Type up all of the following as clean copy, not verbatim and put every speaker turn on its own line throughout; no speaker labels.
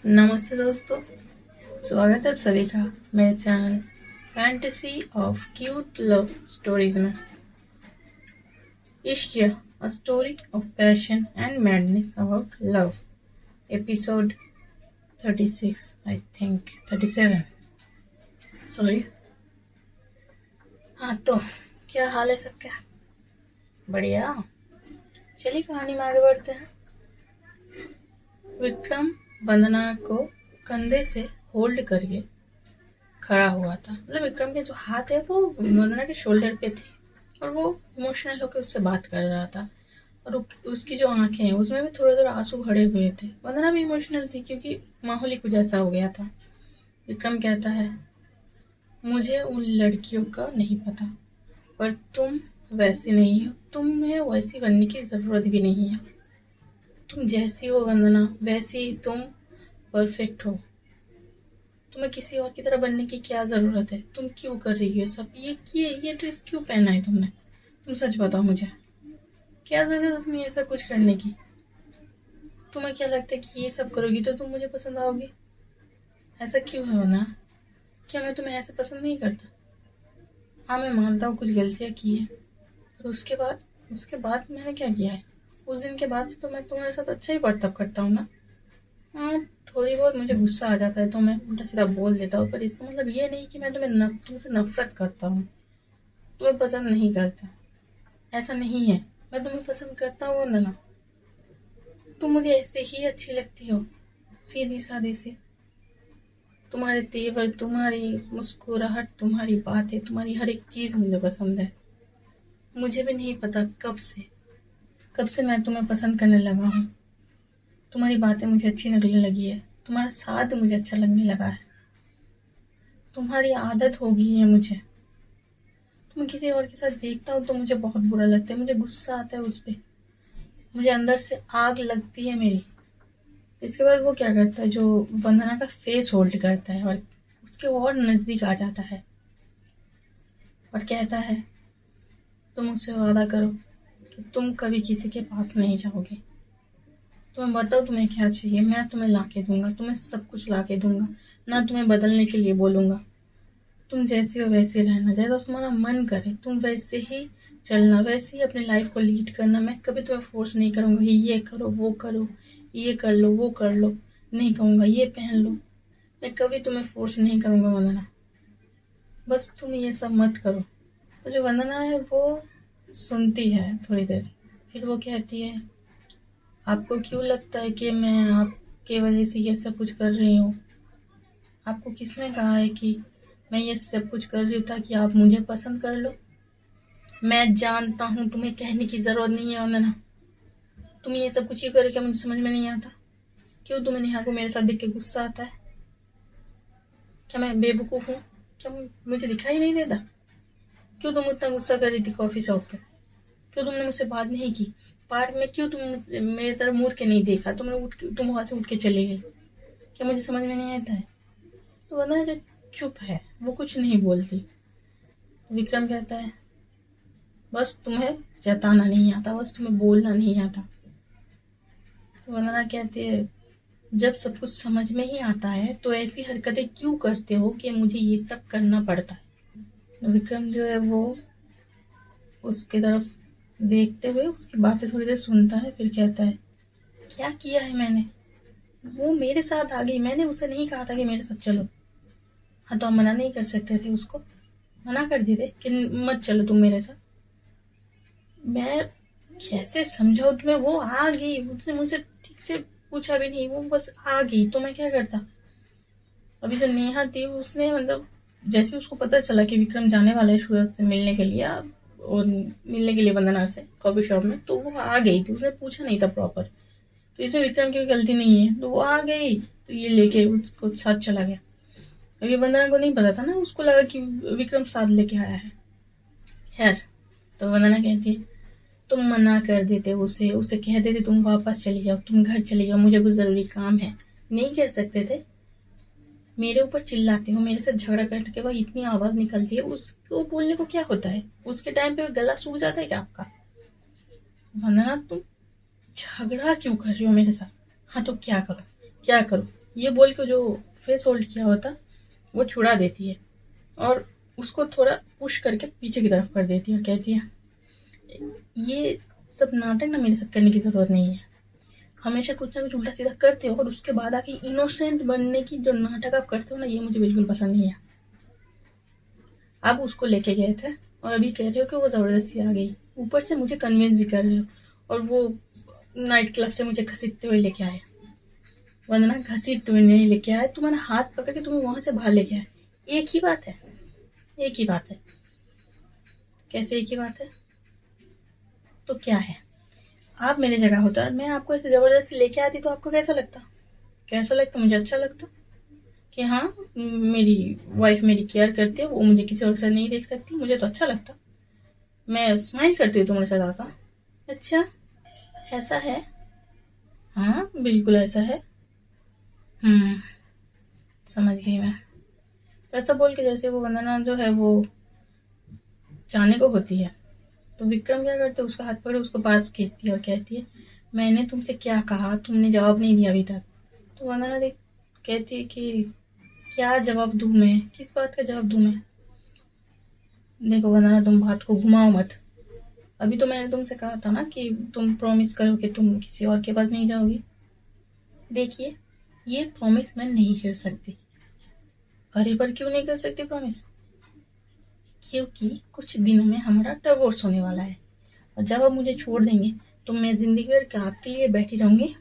नमस्ते दोस्तों, स्वागत है आप सभी का मेरे channel fantasy of cute love stories में। इश्क, a story of passion and madness about love, episode 36, I think 37, sorry. हाँ तो क्या हाल है सबका? बढ़िया। चलिए कहानी में आगे बढ़ते हैं। विक्रम वंदना को कंधे से होल्ड करके खड़ा हुआ था। मतलब विक्रम के जो हाथ है वो वंदना के शोल्डर पे थे और वो इमोशनल होकर उससे बात कर रहा था। और उसकी जो आंखें हैं उसमें भी थोड़े थोड़े आंसू भरे हुए थे। वंदना भी इमोशनल थी क्योंकि माहौल ही कुछ ऐसा हो गया था। विक्रम कहता है, मुझे उन लड़कियों का नहीं पता, पर तुम वैसी नहीं हो। तुम्हें वैसी बनने की जरूरत भी नहीं है। तुम जैसी हो वंदना, वैसी ही तुम परफेक्ट हो। तुम्हें किसी और की तरह बनने की क्या जरूरत है? तुम क्यों कर रही हो सब ये ड्रेस क्यों पहना है तुमने? तुम सच बताओ मुझे, क्या जरूरत है तुम्हें ये सब कुछ करने की? तुम्हें क्या लगता है कि ये सब करोगी तो तुम मुझे पसंद आओगी? ऐसा क्यों है ना? क्या मैं तुम्हें ऐसे पसंद नहीं करता? हाँ, मैं मानता हूँ कुछ गलतियाँ की है, पर उसके बाद मैंने क्या किया है? उस दिन के बाद से तो मैं तुम्हारे साथ अच्छा ही बर्ताव करता हूँ ना। हाँ, थोड़ी बहुत मुझे गुस्सा आ जाता है तो मैं उल्टा सीधा बोल देता हूँ, पर इसका मतलब ये नहीं कि मैं तुमसे नफरत करता हूँ, तुम्हें पसंद नहीं करता। ऐसा नहीं है। मैं तुम्हें पसंद करता हूँ वंदना। तुम मुझे ऐसे ही अच्छी लगती हो, सीधी सादी सी। तुम्हारे तेवर, तुम्हारी मुस्कुराहट, तुम्हारी बातें, तुम्हारी हर एक चीज मुझे पसंद है। मुझे भी नहीं पता कब से मैं तुम्हें पसंद करने लगा हूँ। तुम्हारी बातें मुझे अच्छी लगने लगी है, तुम्हारा साथ मुझे अच्छा लगने लगा है, तुम्हारी आदत हो गई है मुझे। तुम किसी और के साथ देखता हूँ तो मुझे बहुत बुरा लगता है, मुझे गुस्सा आता है उस पर, मुझे अंदर से आग लगती है मेरी। इसके बाद वो क्या करता है, जो वंदना का फेस होल्ड करता है और उसके और नजदीक आ जाता है और कहता है, तुम मुझसे वादा करो कि तुम कभी किसी के पास नहीं जाओगे। तुम्हें बताओ तुम्हें क्या चाहिए, मैं तुम्हें लाके दूंगा, तुम्हें सब कुछ लाके दूंगा। ना तुम्हें बदलने के लिए बोलूंगा। तुम जैसी हो वैसे रहना, जैसा तुम्हारा मन करे तुम वैसे ही चलना, वैसे ही अपनी लाइफ को लीड करना। मैं कभी तुम्हें फोर्स नहीं करूंगा कि ये करो वो करो, ये कर लो वो कर लो। नहीं कहूंगा ये पहन लो। मैं कभी तुम्हें फोर्स नहीं करूंगा वंदना, बस तुम ये सब मत करो। तो जो वंदना है वो सुनती है थोड़ी देर, फिर वो कहती है, आपको क्यों लगता है कि मैं आपके वजह से ये सब कुछ कर रही हूँ? आपको किसने कहा है कि मैं ये सब कुछ कर रही हूँ ताकि आप मुझे पसंद कर लो? मैं जानता हूँ, तुम्हें कहने की जरूरत नहीं है वंदना। तुम ये सब कुछ क्यों कर रहे हो, क्या मुझे समझ में नहीं आता? क्यों तुम्हें नेहा को मेरे साथ देख के गुस्सा आता है? क्या मैं बेवकूफ हूँ? क्या मुझे दिखाई नहीं देता? क्यों तुम उतना गुस्सा कर रही थी कॉफी शॉप पे? क्यों तुमने मुझसे बात नहीं की? पार्क में क्यों तुम मेरी तरफ मुड़ के नहीं देखा? तुम वहां से उठ के चले गई। क्या मुझे समझ में नहीं आता है? तो वरना जो चुप है वो कुछ नहीं बोलती। विक्रम कहता है, बस तुम्हें जताना नहीं आता, बस तुम्हें बोलना नहीं आता। तो वंदना कहती है, जब सब कुछ समझ में ही आता है तो ऐसी हरकतें क्यों करते हो कि मुझे ये सब करना पड़ता है? विक्रम जो है वो उसके तरफ देखते हुए उसकी बातें थोड़ी देर सुनता है, फिर कहता है, क्या किया है मैंने? वो मेरे साथ आ गई, मैंने उसे नहीं कहा था कि मेरे साथ चलो। हाँ तो हम मना नहीं कर सकते थे उसको? मना कर दिए थे कि मत चलो तुम मेरे साथ। मैं कैसे समझाऊं तुम्हें? वो आ गई, मुझसे मुझसे ठीक से पूछा भी नहीं, वो बस आ गई तो मैं क्या करता? अभी जो नेहा थी उसने मतलब जैसे उसको पता चला कि विक्रम जाने वाला है सूरज से मिलने के लिए और मिलने के लिए वंदना से कॉफी शॉप में, तो वो आ गई थी, उसने पूछा नहीं था प्रॉपर। तो इसमें विक्रम की भी गलती नहीं है, तो वो आ गई तो ये लेके उसको साथ चला गया। अभी वंदना को नहीं पता था ना, उसको लगा कि विक्रम साथ लेके आया है। खैर, तो वंदना कहती है, तुम मना कर देते उसे उसे कह देते तुम वापस चली जाओ, तुम घर चली जाओ, मुझे कुछ जरूरी काम है। नहीं कह सकते थे? मेरे ऊपर चिल्लाते हो, मेरे साथ झगड़ा करने के बाद इतनी आवाज निकलती है, उसको बोलने को क्या होता है? उसके टाइम पे गला सूख जाता है क्या आपका? वंदना, तुम झगड़ा क्यों कर रही हो मेरे साथ? हाँ तो क्या करो, क्या करो? ये बोल के जो फेस होल्ड किया होता वो छुड़ा देती है और उसको थोड़ा पुश करके पीछे की तरफ कर देती है और कहती है ये सब नाटक ना मेरे साथ करने की ज़रूरत नहीं है। हमेशा कुछ ना कुछ उल्टा सीधा करते हो और उसके बाद आके इनोसेंट बनने की जो नाटक आप करते हो ना, ये मुझे बिल्कुल पसंद नहीं है। आप उसको लेके गए थे और अभी कह रहे हो कि वो ज़बरदस्ती आ गई, ऊपर से मुझे कन्विंस भी कर रहे हो और वो नाइट क्लब से मुझे घसीटते हुए लेके आए। वंदना घसीटते हुए नहीं लेके आए, तुम्हारा हाथ पकड़ के तुम्हें वहां से बाहर लेके आए। एक ही बात है, एक ही बात है। कैसे एक ही बात है? तो क्या है? आप मेरी जगह होता और मैं आपको ऐसे जबरदस्ती लेके आती तो आपको कैसा लगता? कैसा लगता? मुझे अच्छा लगता कि हाँ, मेरी वाइफ मेरी केयर करती है, वो मुझे किसी और के साथ नहीं देख सकती, मुझे तो अच्छा लगता। मैं स्माइल करती हूँ तुम्हारे साथ आता। अच्छा, ऐसा है? हाँ बिल्कुल ऐसा है। हम्म, समझ गई मैं। तो ऐसा बोल के जैसे वो वंदना जो है वो जाने को होती है तो विक्रम क्या करते हैं, उसका हाथ पकड़े उसको पास खींचती है और कहती है मैंने तुमसे क्या कहा, तुमने जवाब नहीं दिया अभी तक। तो वंदना देख कहती है कि क्या जवाब दूं मैं, किस बात का जवाब दूं मैं? देखो वंदना, तुम बात को घुमाओ मत। अभी तो मैंने तुमसे कहा था ना कि तुम प्रॉमिस करो कि तुम किसी और के पास नहीं जाओगी। देखिए, ये प्रॉमिस मैं नहीं कर सकती। अरे पर क्यों नहीं कर सकती प्रॉमिस? क्योंकि कुछ दिनों में हमारा डिवोर्स होने वाला है और जब आप मुझे छोड़ देंगे तो मैं जिंदगी भर क्या आपके लिए बैठी रहूंगी?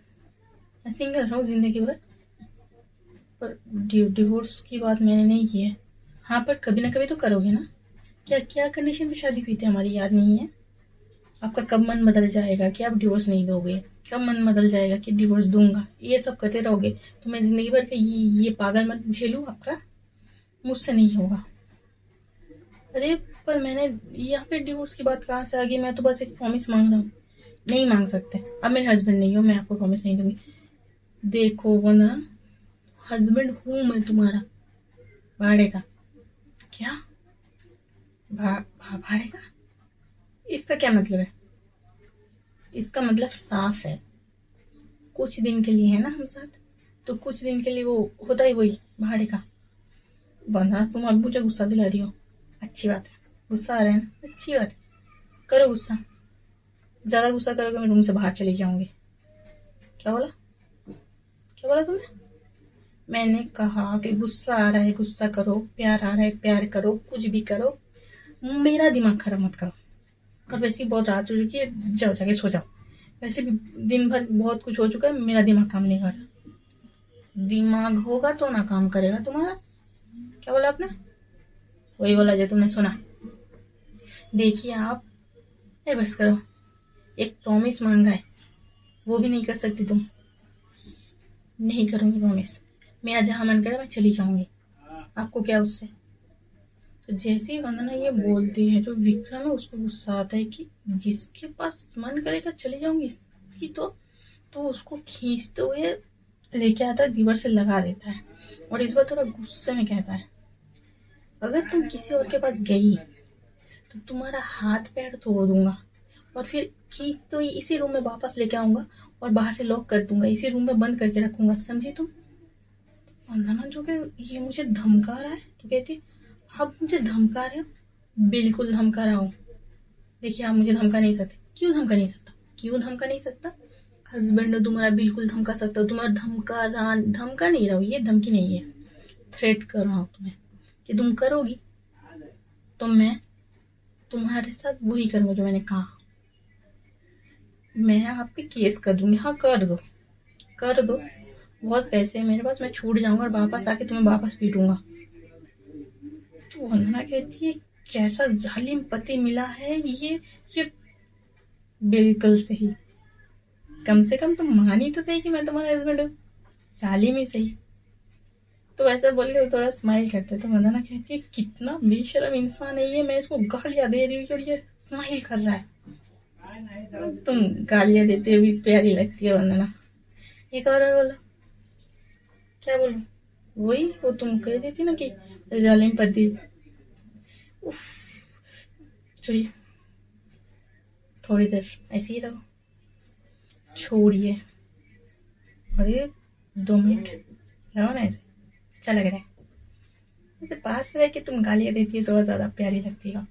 मैं सिंगल रहूँ जिंदगी भर? पर डिवोर्स की बात मैंने नहीं की है। हाँ पर कभी ना कभी तो करोगे ना? क्या क्या कंडीशन पे शादी हुई थी हमारी, याद नहीं है? आपका कब मन बदल जाएगा कि आप डिवोर्स नहीं दोगे, कब मन बदल जाएगा कि डिवोर्स दूंगा, ये सब करते रहोगे तो मैं जिंदगी भर का ये पागल मन झेलूं आपका? मुझसे नहीं होगा। अरे पर मैंने यहाँ पे डिवोर्स की बात कहाँ से आ गई? मैं तो बस एक प्रॉमिस मांग रहा हूँ। नहीं मांग सकते, अब मेरे हस्बैंड नहीं हो, मैं आपको प्रॉमिस नहीं दूंगी। देखो वंदना, हस्बैंड हूँ मैं तुम्हारा, भाड़े का। क्या? भाड़े का? इसका क्या मतलब है? इसका मतलब साफ है, कुछ दिन के लिए है ना हम साथ, तो कुछ दिन के लिए वो होता ही वही भाड़े का। वंदना तुम अब मुझे गुस्सा दिला रही हो। अच्छी बात है, गुस्सा आ रहा है ना, अच्छी बात है, करो गुस्सा। ज्यादा गुस्सा करोगे मैं रूम से बाहर चली जाऊंगी। क्या बोला? क्या बोला तुमने? मैंने कहा कि गुस्सा आ रहा है गुस्सा करो, प्यार आ रहा है प्यार करो, कुछ भी करो, मेरा दिमाग खराब मत करो। और वैसे ही बहुत रात हो चुकी है, जाओ जाके सो जाओ। वैसे भी दिन भर बहुत कुछ हो चुका है, मेरा दिमाग काम नहीं कर रहा। दिमाग होगा तो ना काम करेगा तुम्हारा। क्या बोला आपने? वही बोला जो तुमने सुना। देखिए आप, ए बस करो, एक प्रॉमिस मांगा है वो भी नहीं कर सकती तुम। नहीं करूंगी प्रॉमिस, मेरा जहां मन करे मैं चली जाऊंगी, आपको क्या उससे? तो जैसे ही वंदना ये बोलती है तो विक्रम है उसको गुस्सा आता है कि जिसके पास मन करेगा चली जाऊंगी इसकी तो उसको खींचते हुए लेके आता है, दीवार से लगा देता है और इस बार थोड़ा गुस्से में कहता है अगर तुम किसी और के पास गई तो तुम्हारा हाथ पैर तोड़ दूंगा और फिर खींच तो इसी रूम में वापस लेके आऊंगा और बाहर से लॉक कर दूंगा, इसी रूम में बंद करके रखूंगा, समझी तुम? वंदना जो कि ये मुझे धमका रहा है तो कहती आप मुझे धमका रहे हो? बिल्कुल धमका रहा हूँ। देखिए आप मुझे धमका नहीं सकते। क्यों धमका नहीं सकता? क्यों धमका नहीं सकता? हस्बैंड हो तुम्हारा, बिल्कुल धमका सकता हो। तुम्हारा धमका नहीं रहा हूँ, ये धमकी नहीं है, थ्रेट कर रहा हूँ तुम्हें कि तुम करोगी तो मैं तुम्हारे साथ वही करूंगा जो मैंने कहा। मैं आप पे केस कर दूंगी। हाँ कर दो, कर दो, बहुत पैसे है मेरे पास, मैं छूट जाऊंगा और वापस आके तुम्हें वापस पीटूंगा। तो वंदना कहती है कैसा जालिम पति मिला है ये बिल्कुल सही, कम से कम तुम मानी तो सही कि मैं तुम्हारा हस्बैंड हूँ, जालिम ही सही। तो ऐसा बोल के थोड़ा स्माइल करते तो वंदना कहती है कितना बेशरम इंसान है ये, मैं इसको गालियां दे रही हूँ और ये स्माइल कर रहा है। तुम गालियां देते हुए प्यारी लगती है वंदना। एक और बोला। क्या बोलूं? वही वो तुम कह रही थी ना कि जालिम पति। उफ, छोड़िए, थोड़ी देर ऐसे ही रहो, छोड़िए। अरे 2 मिनट, रहो ना ऐसे, अच्छा लग रहा है। वैसे पास रह के तुम गालियाँ देती हो तो और ज़्यादा प्यारी लगती हो,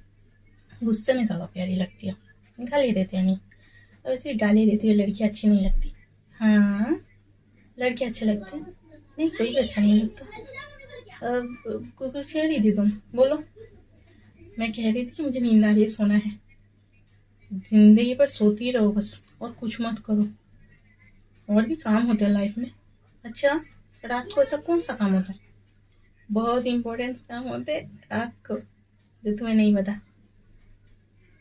गुस्से में ज़्यादा प्यारी लगती हो, गाली देते हो नहीं। और वैसे गाली देती हुई लड़की अच्छी नहीं लगती। हाँ, लड़के अच्छे लगते हैं, नहीं कोई भी अच्छा नहीं लगता। कुछ कह रही थी तुम, बोलो। मैं कह रही थी कि मुझे नींद आ रही है, सोना है। जिंदगी पर सोती रहो बस, और कुछ मत करो। और भी काम होते हैं लाइफ में। अच्छा, रात को ऐसा कौन सा काम होता है? बहुत इंपॉर्टेंट काम होते हैं रात को, जो तुम्हें नहीं पता।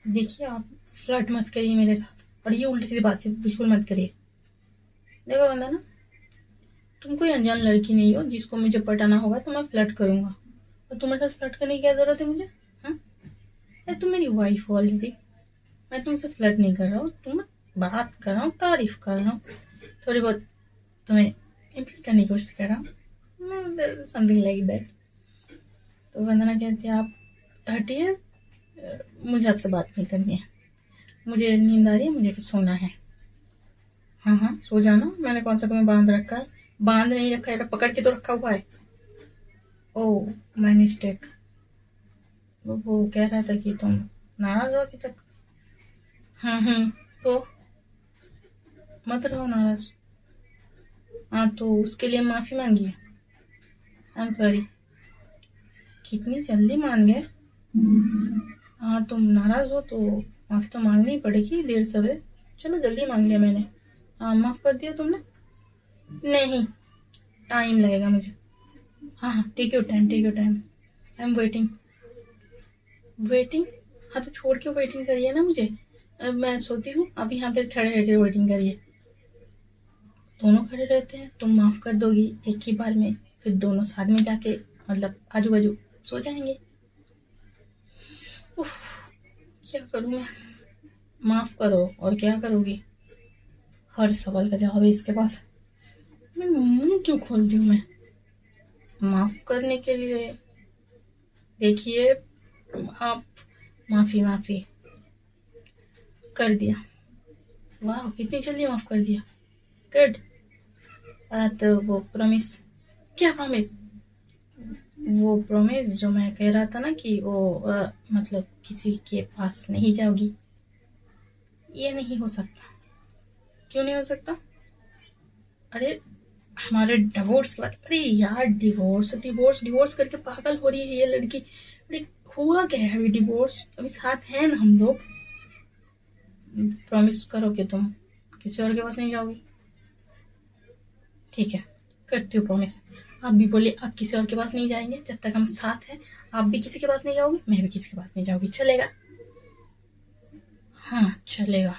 देखिए, आप फ्लर्ट मत करिए मेरे साथ, और ये उल्टी सीधी बात बिल्कुल मत करिए। देखो वंदना, तुम कोई अनजान लड़की नहीं हो जिसको मुझे पटाना होगा तो मैं फ्लर्ट करूंगा। और तुम्हारे साथ फ्लर्ट करने की क्या जरूरत है मुझे? हाँ, तुम मेरी वाइफ हो ऑलरेडी। मैं तुमसे फ्लर्ट नहीं कर रहा हूँ, तुम बात कर रहा हूँ, तारीफ कर रहा हूँ, थोड़ी बहुत तुम्हें इम्प्रेस करने की कोशिश कर रहा हूँ, समथिंग लाइक दैट। तो वंदना कहती है, आप हटिए, मुझे आपसे बात नहीं करनी है, मुझे नींद आ रही है, मुझे सोना है। हाँ हाँ, सो जाना, मैंने कौन सा तुम्हें बांध रखा है? बांध नहीं रखा है, पकड़ के तो रखा हुआ है। ओह, माय मिस्टेक। वो कह रहा था कि तुम नाराज हो अभी तक। तो मत रहो नाराज। हाँ, तो उसके लिए माफी मांगिए। I am sorry. कितनी जल्दी मान गए। हाँ, तुम नाराज हो तो माफी तो मांगनी ही पड़ेगी, देर सवेर। चलो, जल्दी मांग लिया मैंने। हाँ, माफ कर दिया तुमने? नहीं, टाइम लगेगा मुझे। हाँ हाँ, take your time, take your time, I am waiting. Waiting? हाँ, तो छोड़ के वेटिंग करिए ना मुझे। मैं सोती हूँ, अभी यहाँ पे खड़े रह के वेटिंग करिए। दोनों खड़े रहते हैं, तुम माफ कर दोगी एक ही बार में, फिर दोनों साथ में जाके मतलब आजू बाजू सो जाएंगे। उफ, क्या करूँ मैं? माफ करो, और क्या करोगी? हर सवाल का जवाब है इसके पास। मैं मुंह क्यों खोलती हूँ मैं? माफ करने के लिए देखिए, आप माफी माफी कर दिया। वाह, कितनी जल्दी माफ कर दिया। गुड। तो वो प्रॉमिस? क्या प्रॉमिस? वो प्रॉमिस जो मैं कह रहा था ना कि वो मतलब किसी के पास नहीं जाओगी। ये नहीं हो सकता। क्यों नहीं हो सकता? अरे, हमारे डिवोर्स के बाद, अरे यार, डिवोर्स डिवोर्स डिवोर्स करके पागल हो रही है ये लड़की। अरे, हुआ क्या है अभी? डिवोर्स अभी साथ है ना हम लोग। प्रॉमिस करो कि तुम किसी और के पास नहीं जाओगी। ठीक है, करती हूँ प्रॉमिस। आप भी बोले आप किसी और के पास नहीं जाएंगे जब तक हम साथ हैं। आप भी किसी के पास नहीं जाओगे, मैं भी किसी के पास नहीं जाऊंगी, चलेगा? हाँ, चलेगा।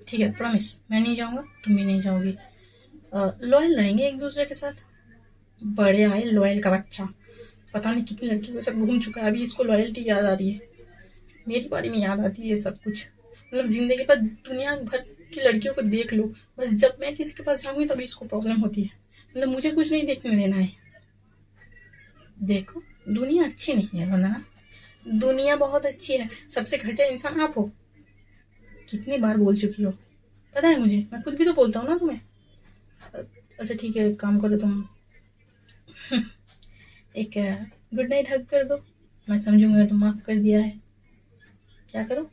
ठीक है, प्रॉमिस, मैं नहीं जाऊंगा, तुम भी नहीं जाओगी। लॉयल रहेंगे एक दूसरे के साथ। बड़े आए लॉयल का बच्चा। पता नहीं कितनी लड़कियों के साथ घूम चुका है, अभी इसको लॉयल्टी याद आ रही है। मेरे बारे में याद आती है सब कुछ। मतलब जिंदगी पर दुनिया भर की लड़कियों को देख लो, बस जब मैं किसी के पास जाऊंगी तभी इसको प्रॉब्लम होती है। मतलब मुझे कुछ नहीं देखने देना है। देखो, दुनिया अच्छी नहीं है वंदना, दुनिया बहुत अच्छी है। सबसे घटिया इंसान आप हो। कितनी बार बोल चुकी हो, पता है मुझे, मैं खुद भी तो बोलता हूँ ना तुम्हें। अच्छा ठीक है, एक काम करो तुम, एक गुड नाइट हग कर दो, मैं समझूंगा तुम माफ कर दिया है। क्या करो?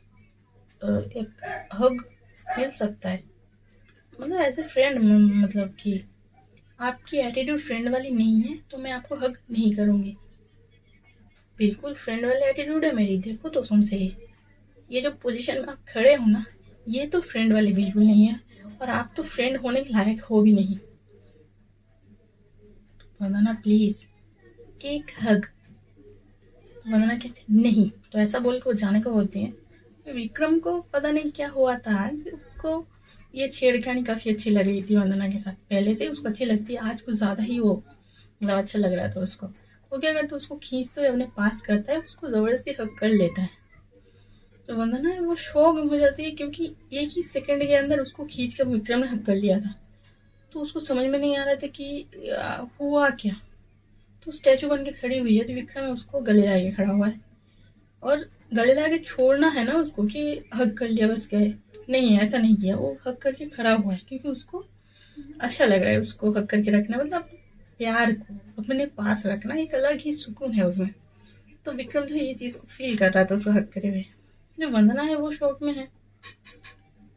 एक हग मिल सकता है, मतलब एज ए फ्रेंड, मतलब कि आपकी एटीट्यूड फ्रेंड वाली नहीं है तो मैं आपको हग नहीं करूंगी। बिल्कुल फ्रेंड वाली एटीट्यूड है मेरी, देखो तो तुमसे ही। ये जो पोजीशन में आप खड़े हो ना, ये तो फ्रेंड वाली बिल्कुल नहीं है, और आप तो फ्रेंड होने के लायक हो भी नहीं। वंदना प्लीज, एक हग। तो वंदना कहती नहीं, तो ऐसा बोल के वो जाने को होती है। विक्रम को पता नहीं क्या हुआ था, उसको ये छेड़खानी काफी अच्छी लग रही थी वंदना के साथ। पहले से उसको अच्छी लगती है, आज कुछ ज्यादा ही वो मतलब अच्छा लग रहा था उसको। वो क्या करता है, उसको खींचते हुए अपने पास करता है, उसको जबरदस्ती हक कर लेता है। तो वंदना है वो शौक हो जाती है, क्योंकि एक ही सेकंड के अंदर उसको खींच के विक्रम ने हक कर लिया था। तो उसको समझ में नहीं आ रहा था कि हुआ क्या। तो स्टैचू बन के खड़ी हुई है, तो विक्रम उसको गले लगा खड़ा हुआ है, और गले लगा के छोड़ना है ना उसको कि हक कर लिया बस गए। नहीं, ऐसा नहीं किया, वो हक करके खड़ा हुआ है क्योंकि उसको अच्छा लग रहा है उसको हक करके रखना। मतलब प्यार को अपने पास रखना एक अलग ही सुकून है उसमें। तो विक्रम जो है ये चीज को फील कर रहा था उसको हक करे हुए। जो वंदना है वो शॉक में है।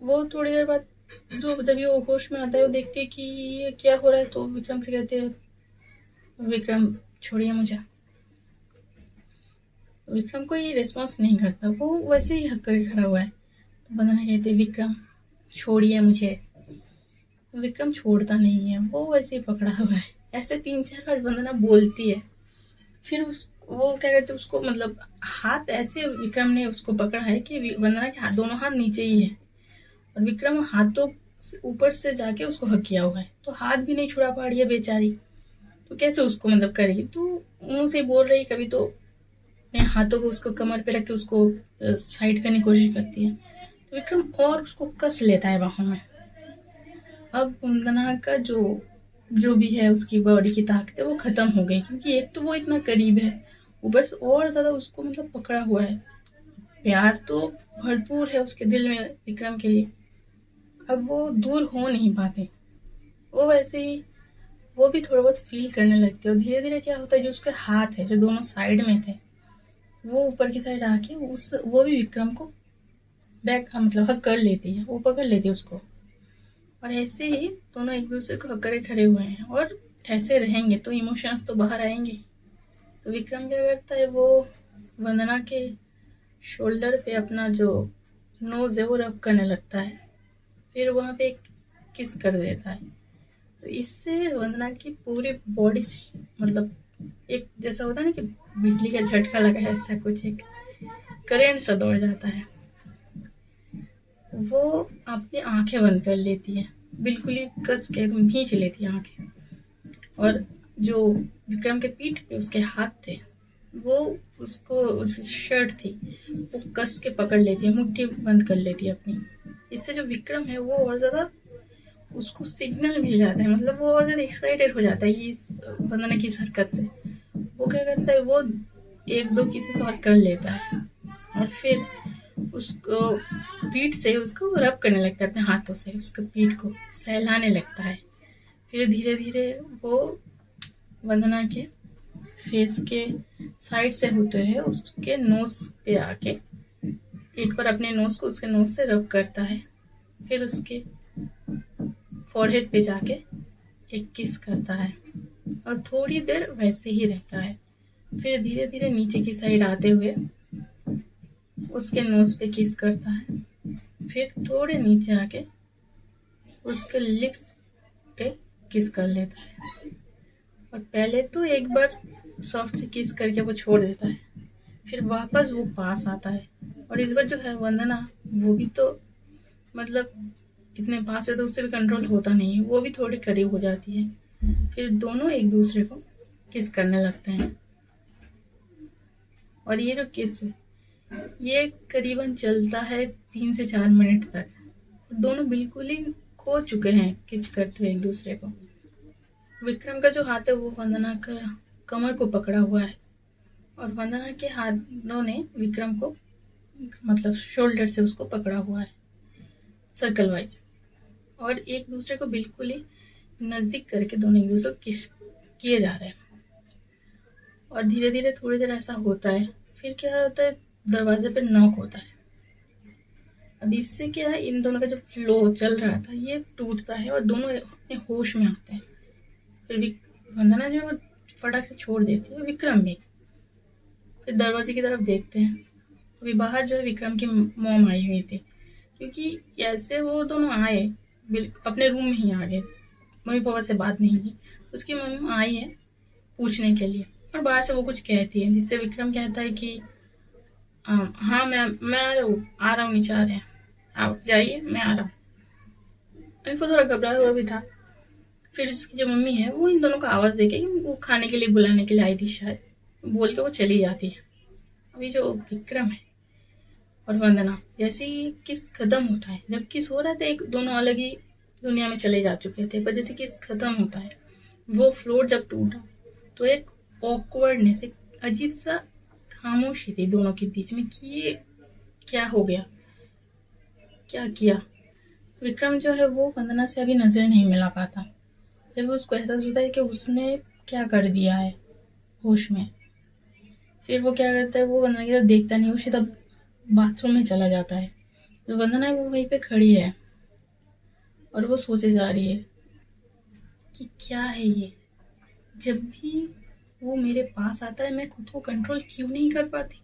वो थोड़ी देर बाद जो जब ये वो होश में आता है वो देखती है कि ये क्या हो रहा है, तो विक्रम से कहते हैं विक्रम छोड़िए मुझे। विक्रम को ये रिस्पॉन्स नहीं करता, वो वैसे ही हक करके खड़ा हुआ है। तो वंदना कहती है विक्रम छोड़िए मुझे। विक्रम छोड़ता नहीं है, वो वैसे ही पकड़ा हुआ है। ऐसे 3-4 बार वंदना बोलती है। फिर वो क्या कहते हैं उसको, मतलब हाथ ऐसे विक्रम ने उसको पकड़ा है कि वंदना के हाथ, दोनों हाथ नीचे ही है और विक्रम हाथों ऊपर से जाके उसको हक किया हुआ है, तो हाथ भी नहीं छुड़ा पा रही है बेचारी। तो कैसे उसको मतलब करेगी, तो मुंह से बोल रही, कभी तो अपने हाथों को उसको कमर पे रख के उसको साइड करने की कोशिश करती है। तो विक्रम और उसको कस लेता है बाहों में। अब वंदना का जो भी है उसकी बॉडी की ताकत है वो खत्म हो गई, क्योंकि एक तो वो इतना करीब है, ऊपर से और ज्यादा उसको मतलब पकड़ा हुआ है। प्यार तो भरपूर है उसके दिल में विक्रम के लिए। अब वो दूर हो नहीं पाते। वो वैसे ही वो भी थोड़ा बहुत फील करने लगती है, और धीरे धीरे क्या होता है, जो उसके हाथ है जो दोनों साइड में थे वो ऊपर की साइड आके वो भी विक्रम को बैक मतलब हक कर लेती है, वो पकड़ लेती है उसको। और ऐसे ही दोनों एक दूसरे को हक करे खड़े हुए हैं, और ऐसे रहेंगे तो इमोशंस तो बाहर आएंगे। तो विक्रम क्या करता है, वो वंदना के शोल्डर पे अपना जो नोज है वो रब करने लगता है, फिर वहां पे एक किस कर देता है। तो इससे वंदना की पूरी बॉडी मतलब एक जैसा होता है ना कि बिजली का झटका लगा है, ऐसा कुछ एक करंट सा दौड़ जाता है। वो अपनी आंखें बंद कर लेती है, बिल्कुल ही कस के एकदम खींच लेती है आंखें। और जो विक्रम के पीठ पे उसके हाथ थे वो उसको, उसकी शर्ट थी वो कस के पकड़ लेती है, मुट्ठी बंद कर लेती है अपनी। इससे जो विक्रम है वो और ज्यादा उसको सिग्नल मिल जाता है, मतलब वो और ज्यादा एक्साइटेड हो जाता है ये इस वंदना की इस हरकत से। वो क्या करता है, वो 1-2 किसेस और कर लेता है और फिर उसको पीठ से उसको रब करने लगता है, अपने हाथों से उसके पीठ को सहलाने लगता है। फिर धीरे धीरे वो वंदना के फेस के साइड से होते हुए उसके नोज पे आके एक बार अपने नोज को उसके नोज से रब करता है, फिर उसके फॉरहेड पे जाके एक किस करता है और थोड़ी देर वैसे ही रहता है। फिर धीरे धीरे नीचे की साइड आते हुए उसके नोज पे किस करता है, फिर थोड़े नीचे आके उसके लिप्स पे किस कर लेता है। और पहले तो एक बार सॉफ्ट से किस करके वो छोड़ देता है, फिर वापस वो पास आता है। और इस बार जो है वंदना, वो भी तो मतलब इतने पास है तो उससे भी कंट्रोल होता नहीं है, वो भी थोड़ी करीब हो जाती है। फिर दोनों एक दूसरे को किस करने लगते हैं। और ये जो किस है ये करीबन चलता है 3 से 4 मिनट तक। दोनों बिल्कुल ही खो चुके हैं किस करते हुए एक दूसरे को। विक्रम का जो हाथ है वो वंदना का कमर को पकड़ा हुआ है, और वंदना के हाथों ने विक्रम को मतलब शोल्डर से उसको पकड़ा हुआ है सर्कल वाइज, और एक दूसरे को बिल्कुल ही नजदीक करके दोनों एक दूसरे को किस किए जा रहे हैं। और धीरे धीरे थोड़ी देर ऐसा होता है, फिर क्या होता है, दरवाजे पे नॉक होता है। अब इससे क्या है, इन दोनों का जो फ्लो चल रहा था ये टूटता है और दोनों अपने होश में आते हैं। फिर वंदना जो फटाक से छोड़ देती है, विक्रम भी फिर दरवाजे की तरफ देखते हैं। अभी बाहर जो है विक्रम की मॉम आई हुई थी, क्योंकि ऐसे वो दोनों आए अपने रूम में ही आ गए, मम्मी पापा से बात नहीं की। उसकी मम्मी आई है पूछने के लिए, और बाहर से वो कुछ कहती है जिससे विक्रम कहता है कि हाँ मैं आ रहा हूँ नीचे आ रहे हैं, आप जाइए मैं आ रहा हूँ। अभी वो थोड़ा घबराया हुआ भी था। फिर उसकी जो मम्मी है वो इन दोनों को आवाज देके वो खाने के लिए बुलाने के लिए आई थी शायद, बोल के वो चली जाती है। अभी जो विक्रम है और वंदना जैसे ही किस खत्म होता है, जब किस हो रहा था एक दोनों अलग ही दुनिया में चले जा चुके थे, पर जैसे किस खत्म होता है वो फ्लोर जब टूटा तो एक ऑकवर्डनेस, एक अजीब सा खामोशी थी दोनों के बीच में कि ये क्या हो गया, क्या किया। विक्रम जो है वो वंदना से अभी नजर नहीं मिला पाता, जब उसको एहसास होता है कि उसने क्या कर दिया है होश में, फिर वो क्या करता है, वो वंदना की तरफ देखता नहीं, वो सीधा बाथरूम में चला जाता है। तो वंदना है वो वहीं पे खड़ी है और वो सोचे जा रही है कि क्या है ये, जब भी वो मेरे पास आता है मैं खुद को कंट्रोल क्यों नहीं कर पाती।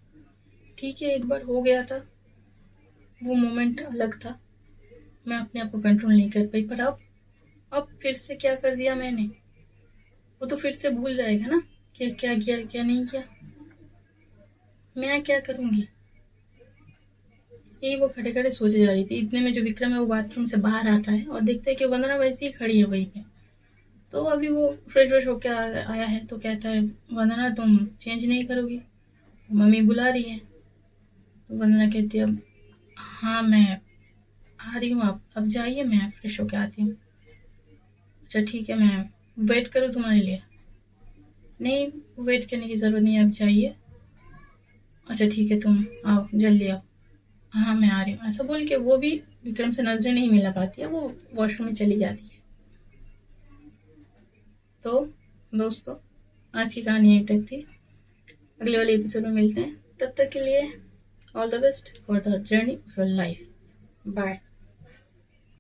ठीक है, एक बार हो गया था, वो मोमेंट अलग था, मैं अपने आप को कंट्रोल नहीं कर पाई, पर अब फिर से क्या कर दिया मैंने, वो तो फिर से भूल जाएगा ना कि क्या किया क्या नहीं किया, मैं क्या करूंगी। यही वो खड़े खड़े सोचे जा रही थी। इतने में जो विक्रम है वो बाथरूम से बाहर आता है और देखता है कि वंदना वैसे ही खड़ी है वहीं पे। तो अभी वो फ्रेश व्रेश होके आया है, तो कहता है वंदना तुम चेंज नहीं करोगी, मम्मी बुला रही है। तो वंदना कहती है अब हाँ मैं आ रही हूँ, अब जाइए, मैं फ्रेश होके आती हूँ। अच्छा ठीक है, मैं वेट करूँ तुम्हारे लिए। नहीं, वेट करने की ज़रूरत नहीं है, अब जाइए। अच्छा ठीक है, तुम आओ जल्दी आओ। हाँ मैं आ रही हूँ, ऐसा बोल के वो भी विक्रम से नजरें नहीं मिला पाती है, वो वॉशरूम में चली जाती है। तो दोस्तों, आज की कहानी यहीं तक थी। अगले वाले एपिसोड में मिलते हैं, तब तक के लिए all the best for the journey of your life. Bye.